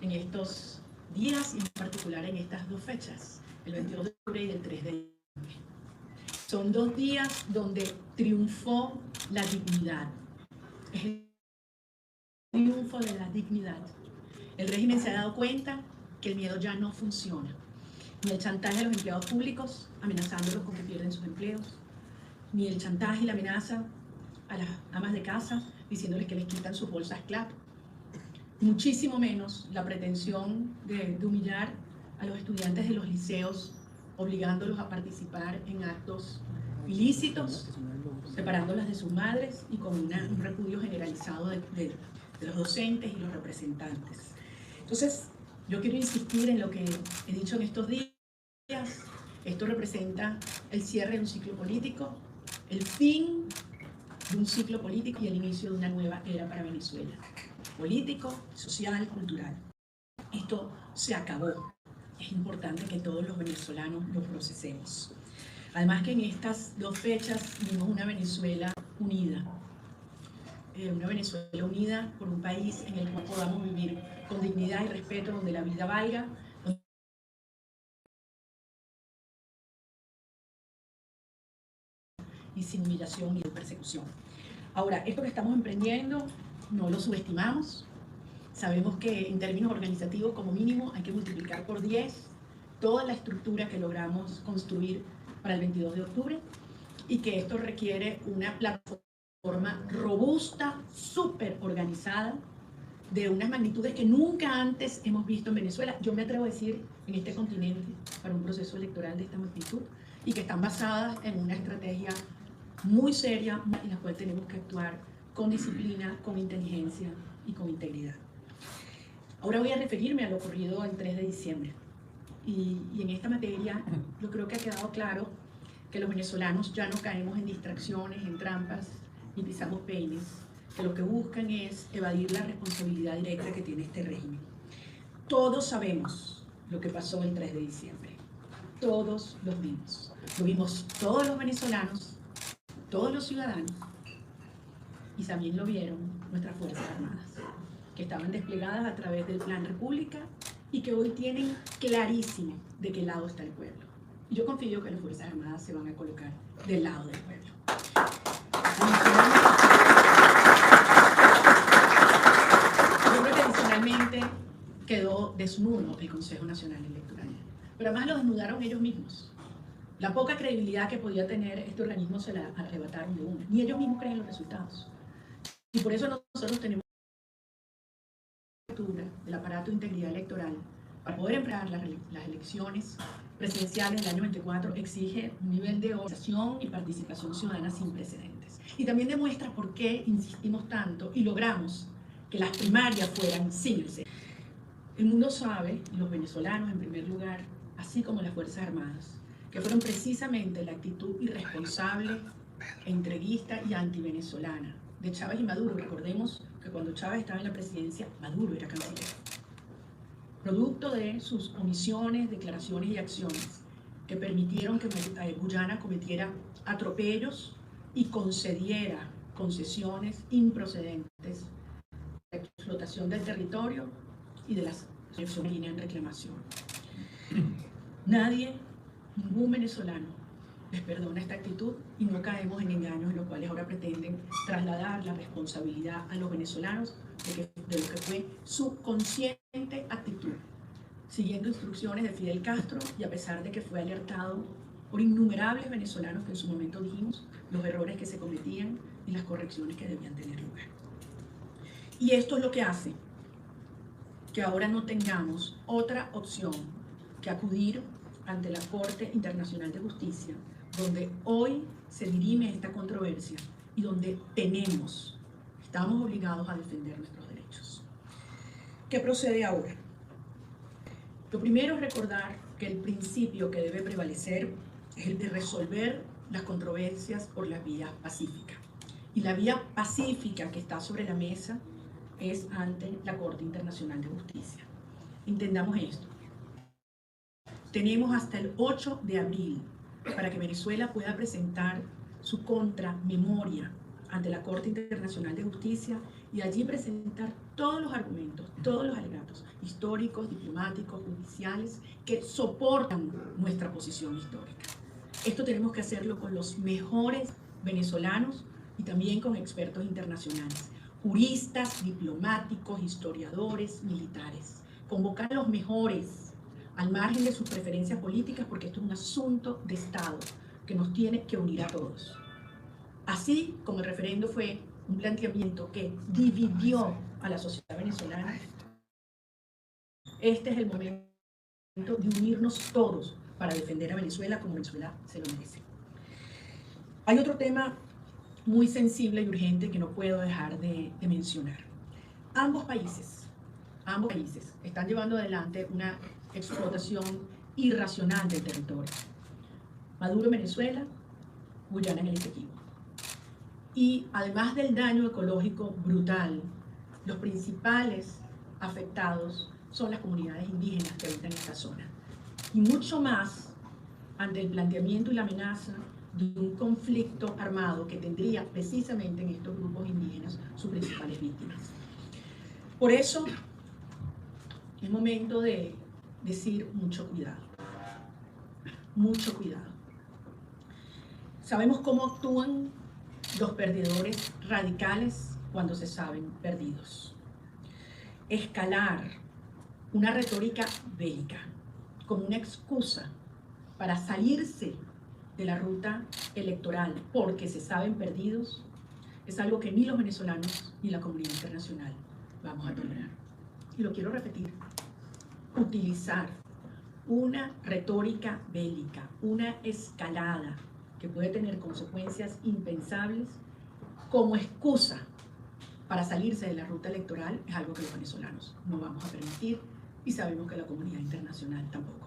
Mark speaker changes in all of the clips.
Speaker 1: En estos días y en particular en estas dos fechas, el 22 de octubre y el 3 de diciembre. Son dos días donde triunfó la dignidad. Es el triunfo de la dignidad. El régimen se ha dado cuenta que el miedo ya no funciona. Ni el chantaje a los empleados públicos, amenazándolos con que pierden sus empleos, ni el chantaje y la amenaza a las amas de casa, diciéndoles que les quitan sus bolsas CLAP. Muchísimo menos la pretensión de humillar a los estudiantes de los liceos, obligándolos a participar en actos ilícitos, separándolas de sus madres y con un repudio generalizado de los docentes y los representantes. Entonces, yo quiero insistir en lo que he dicho en estos días. Esto representa el cierre de un ciclo político, el fin de un ciclo político y el inicio de una nueva era para Venezuela. Político, social, cultural. Esto se acabó. Es importante que todos los venezolanos lo procesemos. Además que en estas dos fechas vimos una Venezuela unida. Una Venezuela unida por un país en el cual podamos vivir con dignidad y respeto, donde la vida valga, y sin humillación ni persecución. Ahora, esto que estamos emprendiendo no lo subestimamos. Sabemos que en términos organizativos, como mínimo, hay que multiplicar por 10 toda la estructura que logramos construir para el 22 de octubre y que esto requiere una plataforma robusta, súper organizada, de unas magnitudes que nunca antes hemos visto en Venezuela. Yo me atrevo a decir en este continente para un proceso electoral de esta magnitud y que están basadas en una estrategia muy seria en la cual tenemos que actuar con disciplina, con inteligencia y con integridad. Ahora voy a referirme a lo ocurrido el 3 de diciembre. Y en esta materia yo creo que ha quedado claro que los venezolanos ya no caemos en distracciones, en trampas, ni pisamos peines, que lo que buscan es evadir la responsabilidad directa que tiene este régimen. Todos sabemos lo que pasó el 3 de diciembre. Todos lo vimos todos los venezolanos, todos los ciudadanos, y también lo vieron nuestras Fuerzas Armadas, que estaban desplegadas a través del Plan República y que hoy tienen clarísimo de qué lado está el pueblo. Y yo confío que las Fuerzas Armadas se van a colocar del lado del pueblo. Yo creo que adicionalmente quedó desnudo el Consejo Nacional Electoral, pero además lo desnudaron ellos mismos. La poca credibilidad que podía tener este organismo se la arrebataron de una. Ni ellos mismos creen los resultados. Y por eso nosotros tenemos el aparato de integridad electoral para poder emplear las elecciones presidenciales del año 24 exige un nivel de organización y participación ciudadana sin precedentes. Y también demuestra por qué insistimos tanto y logramos que las primarias fueran sin precedentes. El mundo sabe, y los venezolanos en primer lugar, así como las Fuerzas Armadas, que fueron precisamente la actitud irresponsable, entreguista y antivenezolana de Chávez y Maduro. Recordemos que cuando Chávez estaba en la presidencia, Maduro era canciller. Producto de sus omisiones, declaraciones y acciones que permitieron que Guyana cometiera atropellos y concediera concesiones improcedentes de explotación del territorio y de las elecciones en reclamación. Nadie, ningún venezolano les perdona esta actitud y no caemos en engaños en los cuales ahora pretenden trasladar la responsabilidad a los venezolanos de lo que fue su consciente actitud, siguiendo instrucciones de Fidel Castro y a pesar de que fue alertado por innumerables venezolanos que en su momento dijimos los errores que se cometían y las correcciones que debían tener lugar. Y esto es lo que hace que ahora no tengamos otra opción que acudir ante la Corte Internacional de Justicia, donde hoy se dirime esta controversia y donde estamos obligados a defender nuestros derechos. ¿Qué procede ahora? Lo primero es recordar que el principio que debe prevalecer es el de resolver las controversias por la vía pacífica. Y la vía pacífica que está sobre la mesa es ante la Corte Internacional de Justicia. Entendamos esto. Tenemos hasta el 8 de abril para que Venezuela pueda presentar su contramemoria ante la Corte Internacional de Justicia y allí presentar todos los argumentos, todos los alegatos históricos, diplomáticos, judiciales que soportan nuestra posición histórica. Esto tenemos que hacerlo con los mejores venezolanos y también con expertos internacionales, juristas, diplomáticos, historiadores, militares. Convocar a los mejores al margen de sus preferencias políticas, porque esto es un asunto de Estado que nos tiene que unir a todos. Así como el referendo fue un planteamiento que dividió a la sociedad venezolana, este es el momento de unirnos todos para defender a Venezuela como Venezuela se lo merece. Hay otro tema muy sensible y urgente que no puedo dejar de mencionar. Ambos países están llevando adelante una explotación irracional del territorio. Maduro en Venezuela, Guyana en el Esequibo. Y además del daño ecológico brutal, los principales afectados son las comunidades indígenas que habitan esta zona. Y mucho más ante el planteamiento y la amenaza de un conflicto armado que tendría precisamente en estos grupos indígenas sus principales víctimas. Por eso es momento de decir mucho cuidado. Mucho cuidado. Sabemos cómo actúan los perdedores radicales cuando se saben perdidos. Escalar una retórica bélica como una excusa para salirse de la ruta electoral porque se saben perdidos es algo que ni los venezolanos ni la comunidad internacional vamos a tolerar. Y lo quiero repetir. Utilizar una retórica bélica, una escalada que puede tener consecuencias impensables como excusa para salirse de la ruta electoral es algo que los venezolanos no vamos a permitir y sabemos que la comunidad internacional tampoco.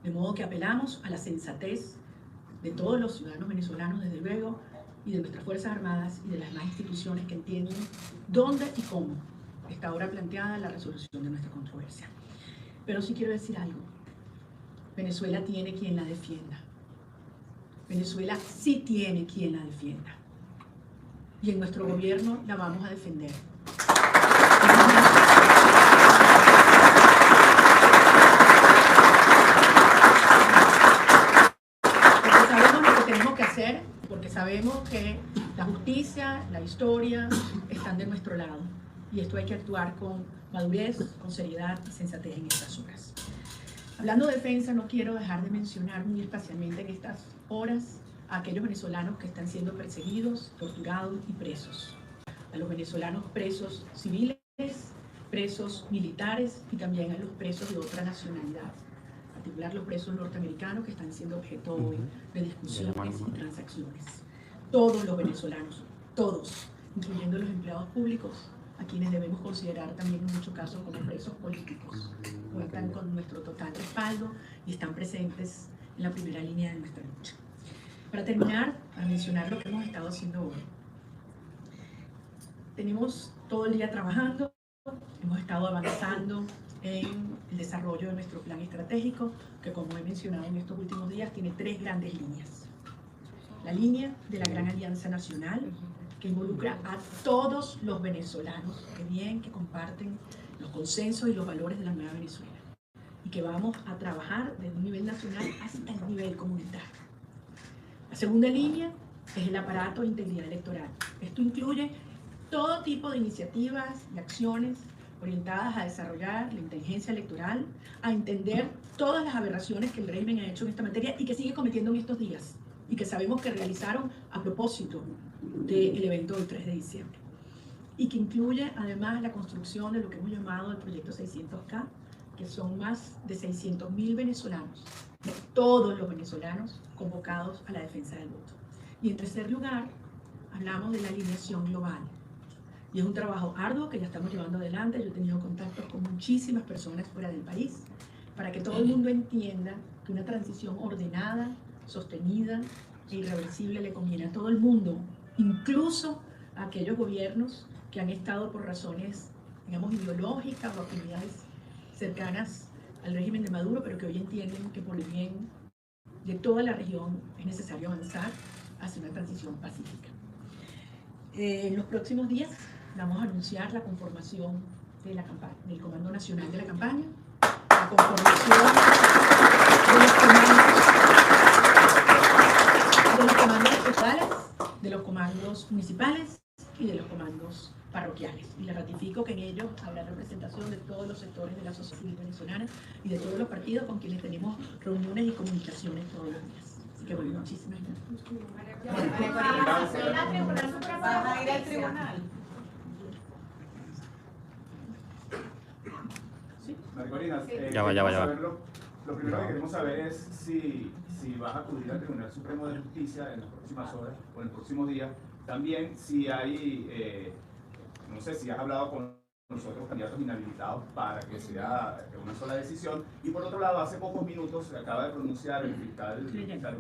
Speaker 1: De modo que apelamos a la sensatez de todos los ciudadanos venezolanos, desde luego, y de nuestras Fuerzas Armadas y de las demás instituciones que entienden dónde y cómo está ahora planteada la resolución de nuestra controversia. Pero sí quiero decir algo. Venezuela tiene quien la defienda. Venezuela sí tiene quien la defienda. Y en nuestro gobierno la vamos a defender. Porque sabemos lo que tenemos que hacer, porque sabemos que la justicia, la historia están de nuestro lado. Y esto hay que actuar con madurez, con seriedad y sensatez en estas horas. Hablando de defensa, no quiero dejar de mencionar muy especialmente en estas horas a aquellos venezolanos que están siendo perseguidos, torturados y presos. A los venezolanos presos civiles, presos militares y también a los presos de otra nacionalidad, en particular los presos norteamericanos que están siendo objeto hoy de discusiones y transacciones. Todos los venezolanos, todos, incluyendo los empleados públicos, a quienes debemos considerar también en muchos casos como presos políticos, cuentan con nuestro total respaldo y están presentes en la primera línea de nuestra lucha. Para terminar, para mencionar lo que hemos estado haciendo hoy. Tenemos todo el día trabajando, hemos estado avanzando en el desarrollo de nuestro plan estratégico, que como he mencionado en estos últimos días, tiene 3 grandes líneas. La línea de la Gran Alianza Nacional, que involucra a todos los venezolanos que comparten los consensos y los valores de la nueva Venezuela y que vamos a trabajar desde un nivel nacional hasta el nivel comunitario. La segunda línea es el aparato de integridad electoral. Esto incluye todo tipo de iniciativas y acciones orientadas a desarrollar la inteligencia electoral, a entender todas las aberraciones que el régimen ha hecho en esta materia y que sigue cometiendo en estos días y que sabemos que realizaron a propósito del evento del 3 de diciembre. Y que incluye además la construcción de lo que hemos llamado el proyecto 600K, que son más de 600.000 venezolanos, de todos los venezolanos convocados a la defensa del voto. Y en tercer lugar, hablamos de la alineación global. Y es un trabajo arduo que ya estamos llevando adelante. Yo he tenido contactos con muchísimas personas fuera del país para que todo el mundo entienda que una transición ordenada, sostenida e irreversible le conviene a todo el mundo, incluso a aquellos gobiernos que han estado por razones, digamos, ideológicas o afinidades cercanas al régimen de Maduro, pero que hoy entienden que por el bien de toda la región es necesario avanzar hacia una transición pacífica. En los próximos días vamos a anunciar la conformación de la campaña, del Comando Nacional de la campaña, la conformación de los comandos estatales, de los comandos municipales y de los comandos parroquiales. Y les ratifico que en ellos habrá representación de todos los sectores de la sociedad civil venezolana y de todos los partidos con quienes tenemos reuniones y comunicaciones todos los días. Así que bueno, muchísimas gracias.
Speaker 2: ¿Vas a ir al tribunal?
Speaker 3: María Corina,
Speaker 4: Ya va.
Speaker 3: Lo primero que queremos saber es si vas a acudir al Tribunal Supremo de Justicia en las próximas horas o en el próximo día. También si hay, no sé, si has hablado con los otros candidatos inhabilitados para que sea una sola decisión. Y por otro lado, hace pocos minutos se acaba de pronunciar el fiscal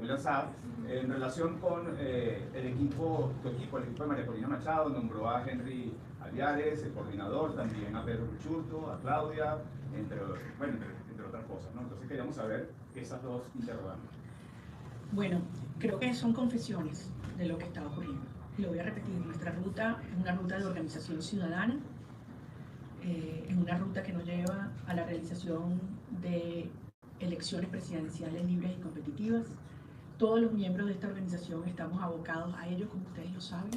Speaker 3: William Saab en relación con el equipo de María Corina Machado. Nombró a Henry Aliares, el coordinador, también a Pedro Ruchurto, a Claudia, entre otras cosas, ¿no? Entonces queríamos saber esas dos interrogantes.
Speaker 1: Bueno, creo que son confesiones de lo que está ocurriendo. Y lo voy a repetir, nuestra ruta es una ruta de organización ciudadana, es una ruta que nos lleva a la realización de elecciones presidenciales libres y competitivas. Todos los miembros de esta organización estamos abocados a ello, como ustedes lo saben,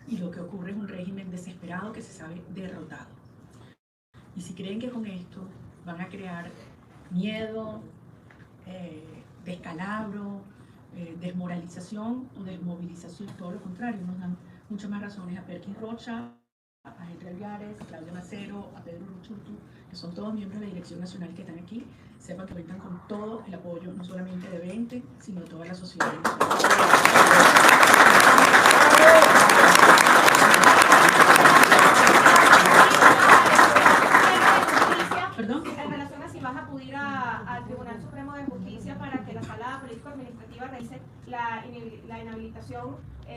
Speaker 1: y lo que ocurre es un régimen desesperado que se sabe derrotado. Y si creen que con esto van a crear miedo, descalabro, desmoralización o desmovilización, todo lo contrario, nos dan muchas más razones a Perkins Rocha, a Henry Aliares, a Claudia Macero, a Pedro Ruchurtu, que son todos miembros de la Dirección Nacional que están aquí. Sepan que cuentan con todo el apoyo, no solamente de 20, sino de toda la sociedad venezolana. ¿Perdón?
Speaker 2: En relación a si vas a acudir al Tribunal Supremo de Justicia para que la Sala Político-Administrativa realice la inhabilitación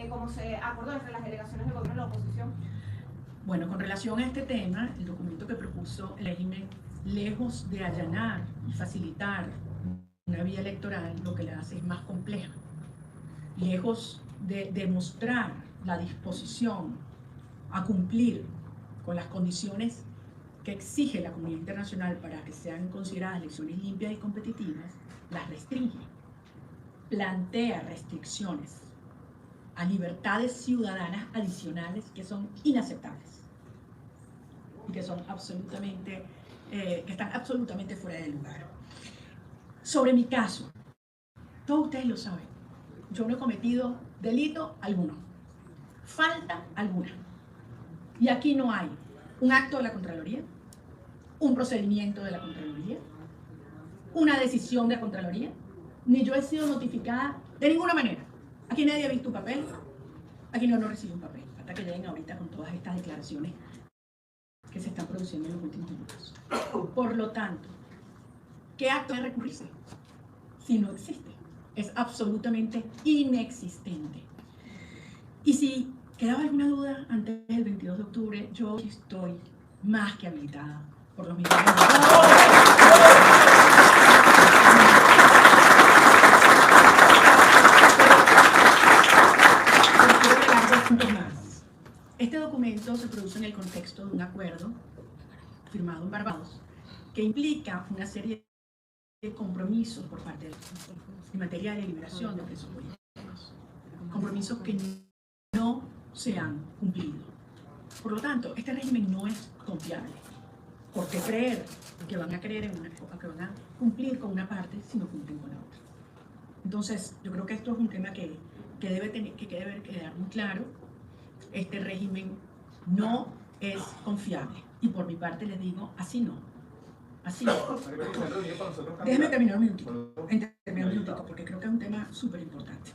Speaker 2: como se acordó entre las delegaciones del gobierno y la oposición.
Speaker 1: Bueno, con relación a este tema, el documento que propuso el régimen, lejos de allanar y facilitar una vía electoral, lo que le hace es más compleja. Lejos de demostrar la disposición a cumplir con las condiciones que exige la comunidad internacional para que sean consideradas elecciones limpias y competitivas, las restringe. Plantea restricciones a libertades ciudadanas adicionales que son inaceptables y que son absolutamente, que están absolutamente fuera de lugar. Sobre mi caso, todos ustedes lo saben, yo no he cometido delito alguno, falta alguna. Y aquí no hay un acto de la Contraloría, un procedimiento de la Contraloría, una decisión de la Contraloría, ni yo he sido notificada de ninguna manera. Aquí nadie ha visto un papel, aquí no recibe un papel, hasta que lleguen ahorita con todas estas declaraciones que se están produciendo en los últimos minutos. Por lo tanto, ¿qué acto de recurrirse? Si no existe, es absolutamente inexistente. Y si quedaba alguna duda antes del 22 de octubre, yo estoy más que habilitada por los millones más. Este documento se produce en el contexto de un acuerdo firmado en Barbados que implica una serie de compromisos por parte en materia de liberación de presos políticos, compromisos que no se han cumplido. Por lo tanto, este régimen no es confiable. ¿Por qué creer que van a cumplir con una parte si no cumplen con la otra? Entonces, yo creo que esto es un tema que debe quedar muy claro. Este régimen no es confiable. Y por mi parte les digo, así no. Así no. Déjeme terminar un minutito, porque creo que es un tema súper importante.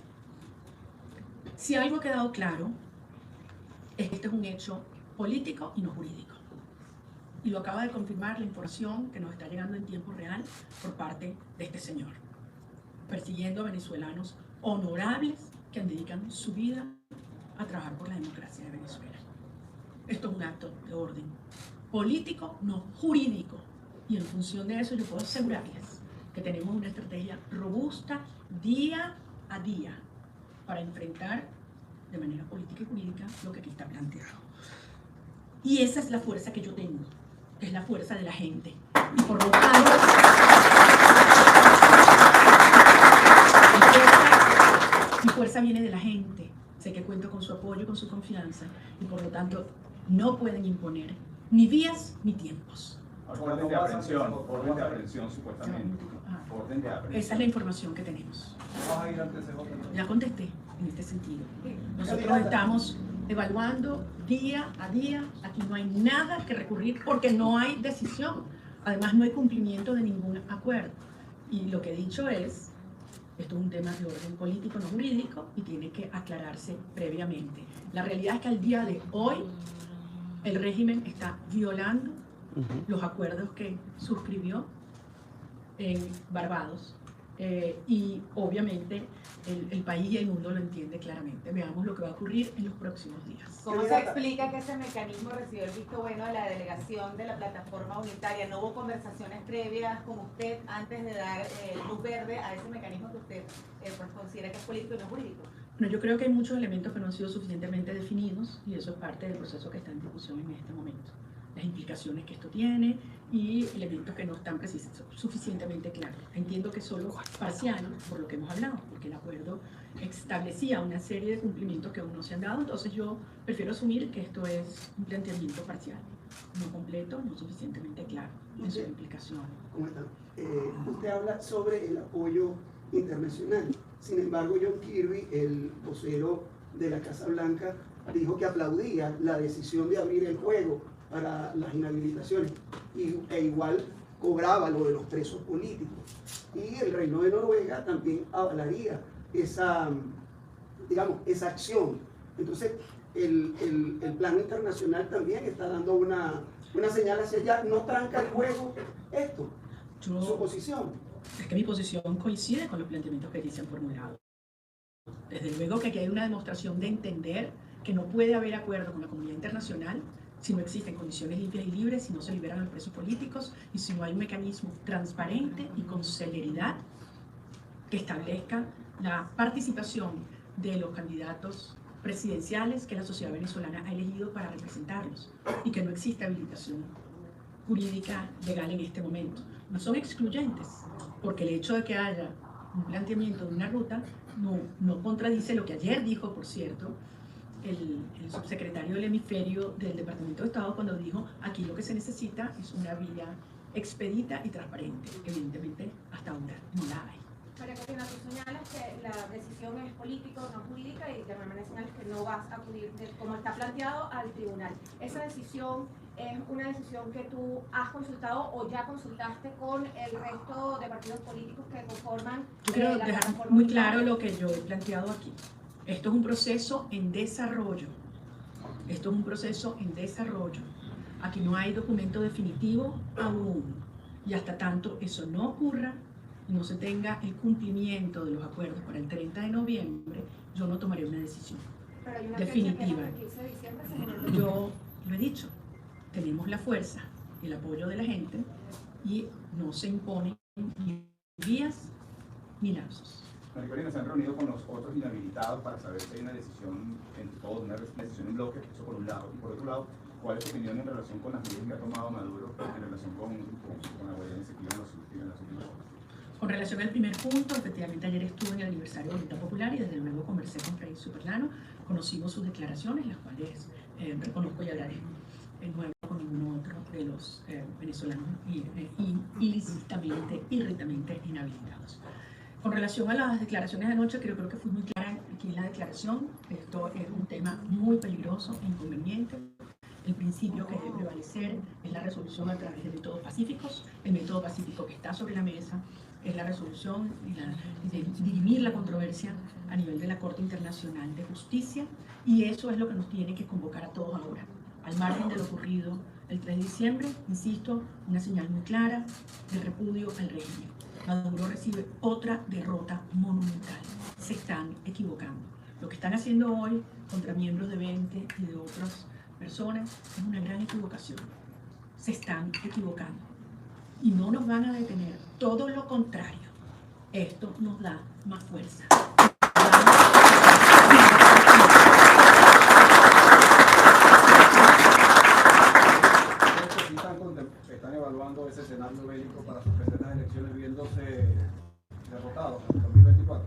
Speaker 1: Si algo ha quedado claro, es que este es un hecho político y no jurídico. Y lo acaba de confirmar la información que nos está llegando en tiempo real por parte de este señor, persiguiendo a venezolanos honorables que dedican su vida a trabajar por la democracia de Venezuela. Esto es un acto de orden político, no jurídico. Y en función de eso yo puedo asegurarles que tenemos una estrategia robusta día a día para enfrentar de manera política y jurídica lo que aquí está planteado. Y esa es la fuerza que yo tengo, es la fuerza de la gente. Y por lo tanto, mi fuerza viene de la gente. Sé que cuento con su apoyo, con su confianza, y por lo tanto no pueden imponer ni días ni tiempos.
Speaker 3: Orden de aprehensión supuestamente. Orden de aprehensión.
Speaker 1: Esa es la información que tenemos. Ya contesté en este sentido. Nosotros estamos evaluando día a día. Aquí no hay nada que recurrir porque no hay decisión. Además, no hay cumplimiento de ningún acuerdo. Y lo que he dicho es, esto es un tema de orden político, no jurídico, y tiene que aclararse previamente. La realidad es que al día de hoy, el régimen está violando los acuerdos que suscribió en Barbados. Y obviamente el país y el mundo lo entiende claramente. Veamos lo que va a ocurrir en los próximos días.
Speaker 4: ¿Cómo se explica que ese mecanismo recibió el visto bueno de la delegación de la plataforma unitaria? ¿No hubo conversaciones previas con usted antes de dar luz verde a ese mecanismo que usted pues, considera que es político y no jurídico?
Speaker 1: Bueno, yo creo que hay muchos elementos que no han sido suficientemente definidos y eso es parte del proceso que está en discusión en este momento. Las implicaciones que esto tiene y elementos que no están suficientemente claros. Entiendo que solo parcial, por lo que hemos hablado, porque el acuerdo establecía una serie de cumplimientos que aún no se han dado, entonces yo prefiero asumir que esto es un planteamiento parcial, no completo, no suficientemente claro en su implicación.
Speaker 5: ¿Cómo está? Usted habla sobre el apoyo internacional. Sin embargo, John Kirby, el vocero de la Casa Blanca, dijo que aplaudía la decisión de abrir el juego para las inhabilitaciones e igual cobraba lo de los presos políticos. Y el Reino de Noruega también avalaría esa, digamos, esa acción. Entonces, el plano internacional también está dando una señal hacia allá. ¿No tranca el juego esto? Su posición.
Speaker 1: Es que mi posición coincide con los planteamientos que aquí se han formulado. Desde luego que aquí hay una demostración de entender que no puede haber acuerdo con la comunidad internacional si no existen condiciones limpias y libres, si no se liberan los presos políticos y si no hay un mecanismo transparente y con celeridad que establezca la participación de los candidatos presidenciales que la sociedad venezolana ha elegido para representarlos y que no existe habilitación jurídica legal en este momento. No son excluyentes, porque el hecho de que haya un planteamiento de una ruta no contradice lo que ayer dijo, por cierto, el subsecretario del hemisferio del Departamento de Estado cuando dijo aquí lo que se necesita es una vía expedita y transparente. Evidentemente, hasta ahora no la hay.
Speaker 2: María Corina, tú señalas que la decisión es política, no jurídica, y de alguna manera señalas que no vas a acudir, como está planteado, al tribunal. ¿Esa decisión es una decisión que tú has consultado o ya consultaste con el resto de partidos políticos que conforman
Speaker 1: yo quiero
Speaker 2: la
Speaker 1: dejar
Speaker 2: plataforma
Speaker 1: muy
Speaker 2: unitaria?
Speaker 1: claro lo que yo he planteado aquí. Esto es un proceso en desarrollo. Esto es un proceso en desarrollo. Aquí no hay documento definitivo aún. Y hasta tanto eso no ocurra y no se tenga el cumplimiento de los acuerdos para el 30 de noviembre, yo no tomaré una decisión
Speaker 2: Pero hay una
Speaker 1: definitiva.
Speaker 2: fecha que es el 15 de diciembre, según el
Speaker 1: Yo lo he dicho, tenemos la fuerza, el apoyo de la gente y no se imponen ni vías ni lapsos.
Speaker 3: María Corina, se han reunido con los otros inhabilitados para saber si hay una decisión entre todos, una decisión en bloque, eso por un lado. Y por otro lado, ¿cuál es tu opinión en relación con las medidas que ha tomado Maduro en relación con la Guardia Civil en las últimas horas?
Speaker 1: Con relación al primer punto, efectivamente ayer estuve en el aniversario de la Unidad Popular y desde luego conversé con Freddy Superlano, conocimos sus declaraciones, las cuales reconozco y hablaré en nuevo con ningún otro de los venezolanos ilícitamente, irritamente inhabilitados. Con relación a las declaraciones de anoche, creo que fui muy clara aquí en la declaración. Esto es un tema muy peligroso e inconveniente. El principio que debe prevalecer es la resolución a través de métodos pacíficos. El método pacífico que está sobre la mesa es la resolución de dirimir la controversia a nivel de la Corte Internacional de Justicia, y eso es lo que nos tiene que convocar a todos ahora. Al margen de lo ocurrido el 3 de diciembre, insisto, una señal muy clara de repudio al régimen. Maduro recibe otra derrota monumental. Se están equivocando. Lo que están haciendo hoy contra miembros de 20 y de otras personas es una gran equivocación. Se están equivocando. Y no nos van a detener. Todo lo contrario. Esto nos da más fuerza.
Speaker 6: político para suspender las elecciones viéndose derrotados en 2024?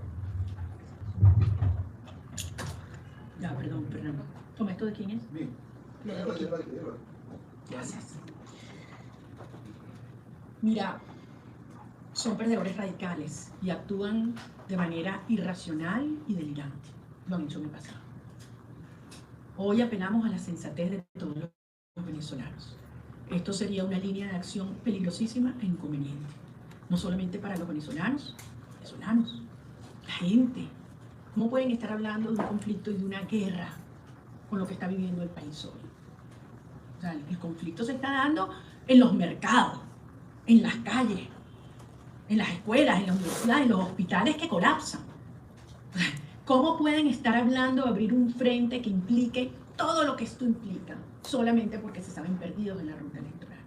Speaker 1: Ya, perdón. ¿Toma esto de quién es?
Speaker 6: Bien.
Speaker 1: Lo dejo aquí. Gracias. Mira, son perdedores radicales y actúan de manera irracional y delirante. Lo han hecho en el pasado. Hoy apelamos a la sensatez de todos los venezolanos. Esto sería una línea de acción peligrosísima e inconveniente. No solamente para los venezolanos, la gente. ¿Cómo pueden estar hablando de un conflicto y de una guerra con lo que está viviendo el país hoy? O sea, el conflicto se está dando en los mercados, en las calles, en las escuelas, en las universidades, en los hospitales que colapsan. ¿Cómo pueden estar hablando de abrir un frente que implique todo lo que esto implica solamente porque se saben perdidos en la ruta electoral?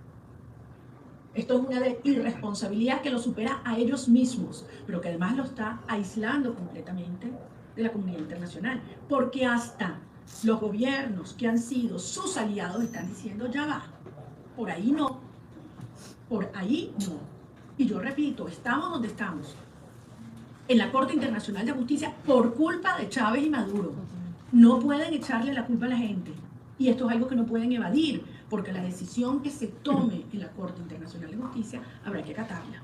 Speaker 1: Esto es una irresponsabilidad que lo supera a ellos mismos, pero que además lo está aislando completamente de la comunidad internacional, porque hasta los gobiernos que han sido sus aliados están diciendo ya va, por ahí no, por ahí no. Y yo repito, estamos donde estamos, en la Corte Internacional de Justicia por culpa de Chávez y Maduro. No pueden echarle la culpa a la gente. Y esto es algo que no pueden evadir, porque la decisión que se tome en la Corte Internacional de Justicia habrá que acatarla.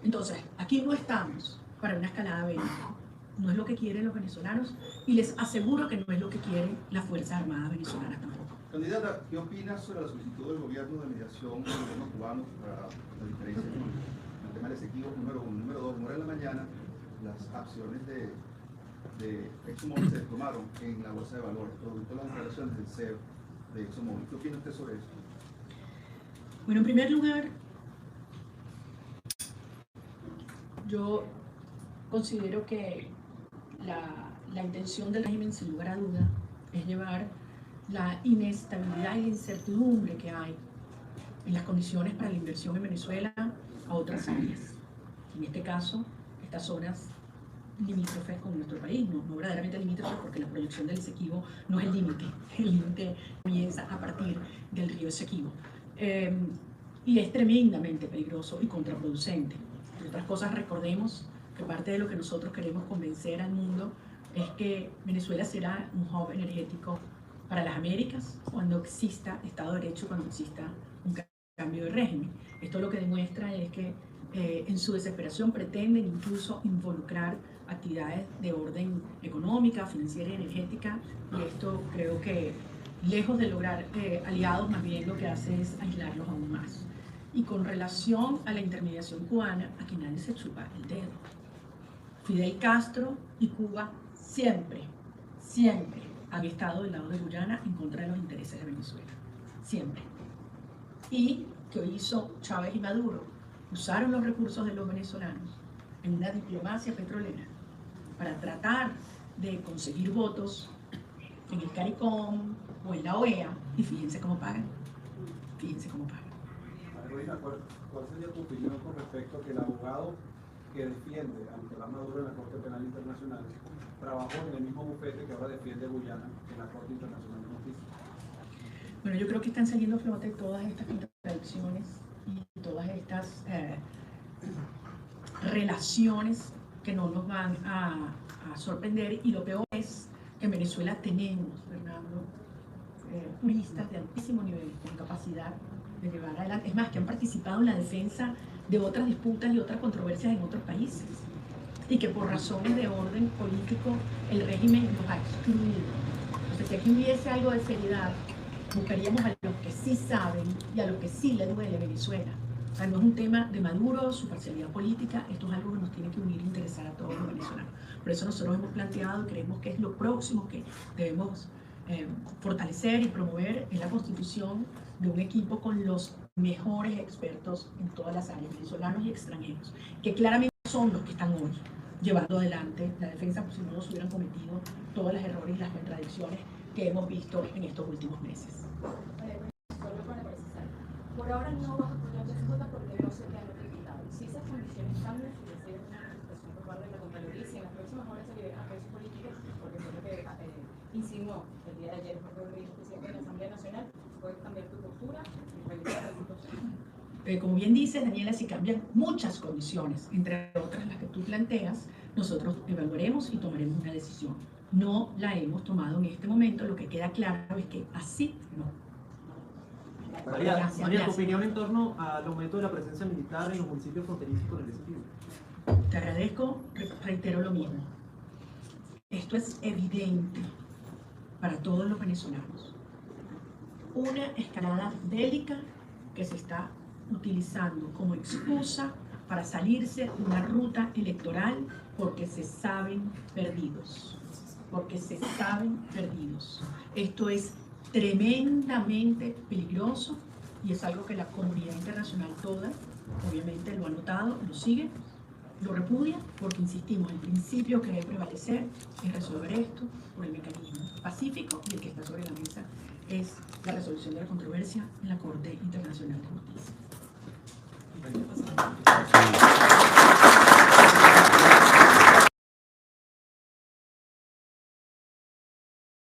Speaker 1: Entonces, aquí no estamos para una escalada bélica. No es lo que quieren los venezolanos y les aseguro que no es lo que quieren las Fuerzas Armadas venezolanas tampoco.
Speaker 6: Candidata, ¿qué opinas sobre la solicitud del gobierno de mediación del gobierno cubano para la diferencia con el tema del Esequibo, número 1? Número 2, ahora en la mañana las acciones de ExxonMobil se tomaron en la bolsa de valores, producto de las declaraciones del CEO de ExxonMobil. ¿Qué opina usted sobre eso?
Speaker 1: Bueno, en primer lugar, yo considero que la intención del régimen, sin lugar a duda, es llevar la inestabilidad y la incertidumbre que hay en las condiciones para la inversión en Venezuela a otras áreas. En este caso, estas zonas limítrofes con nuestro país, no verdaderamente limítrofes, porque la proyección del Esequibo no es el límite comienza a partir del río Esequibo. Y es tremendamente peligroso y contraproducente. Entre otras cosas, recordemos que parte de lo que nosotros queremos convencer al mundo es que Venezuela será un hub energético para las Américas cuando exista Estado de Derecho, cuando exista un cambio de régimen. Esto lo que demuestra es que en su desesperación pretenden incluso involucrar actividades de orden económica, financiera y energética, y esto creo que lejos de lograr aliados, más bien lo que hace es aislarlos aún más. Y con relación a la intermediación cubana, aquí nadie se chupa el dedo. Fidel Castro y Cuba siempre han estado del lado de Guyana en contra de los intereses de Venezuela. Siempre. Y ¿qué hizo Chávez y Maduro? Usaron los recursos de los venezolanos en una diplomacia petrolera para tratar de conseguir votos en el CARICOM o en la OEA, y fíjense cómo pagan. Fíjense cómo pagan.
Speaker 6: Carolina, ¿cuál sería tu opinión con respecto a que el abogado que defiende a Nicolás Maduro en la Corte Penal Internacional trabajó en el mismo bufete que ahora defiende Guyana en la Corte Internacional de Justicia?
Speaker 1: Bueno, yo creo que están saliendo a flote todas estas contradicciones y todas estas relaciones que no nos van a sorprender, y lo peor es que en Venezuela tenemos, Fernando, juristas de altísimo nivel con capacidad de llevar adelante, es más, que han participado en la defensa de otras disputas y otras controversias en otros países, y que por razones de orden político el régimen los ha excluido. Entonces, si aquí hubiese algo de seriedad, buscaríamos a los que sí saben y a los que sí le duele Venezuela. O sea, no es un tema de Maduro, su parcialidad política, esto es algo que nos tiene que unir e interesar a todos los venezolanos. Por eso nosotros hemos planteado y creemos que es lo próximo que debemos fortalecer y promover, en la constitución de un equipo con los mejores expertos en todas las áreas, venezolanos y extranjeros, que claramente son los que están hoy llevando adelante la defensa, pues si no nos hubieran cometido todos los errores y las contradicciones que hemos visto en estos últimos meses.
Speaker 2: Solo para precisar, por ahora no vas a apoyar el PSJ porque no se te han notificado. Si esas condiciones cambian, si recibes una notificación por parte de la Contraloría, si en las próximas horas se liberan a presos políticos, porque fue lo que insinuó el día de ayer Jorge Rodríguez, presidente de la Asamblea Nacional, puedes cambiar tu postura y revisar la situación.
Speaker 1: Como bien dices, Daniela, si cambian muchas condiciones, entre otras las que tú planteas, nosotros evaluaremos y tomaremos una decisión. No la hemos tomado en este momento, lo que queda claro es que así no.
Speaker 7: María, tu opinión en torno al aumento de la presencia militar en los municipios fronterizos con el Esequibo.
Speaker 1: Te agradezco, reitero lo mismo. Esto es evidente para todos los venezolanos. Una escalada bélica que se está utilizando como excusa para salirse de una ruta electoral porque se saben perdidos. Porque se saben perdidos. Esto es tremendamente peligroso y es algo que la comunidad internacional toda, obviamente, lo ha notado, lo sigue, lo repudia, porque insistimos, el principio que debe prevalecer es resolver esto por el mecanismo pacífico y el que está sobre la mesa es la resolución de la controversia en la Corte Internacional de Justicia.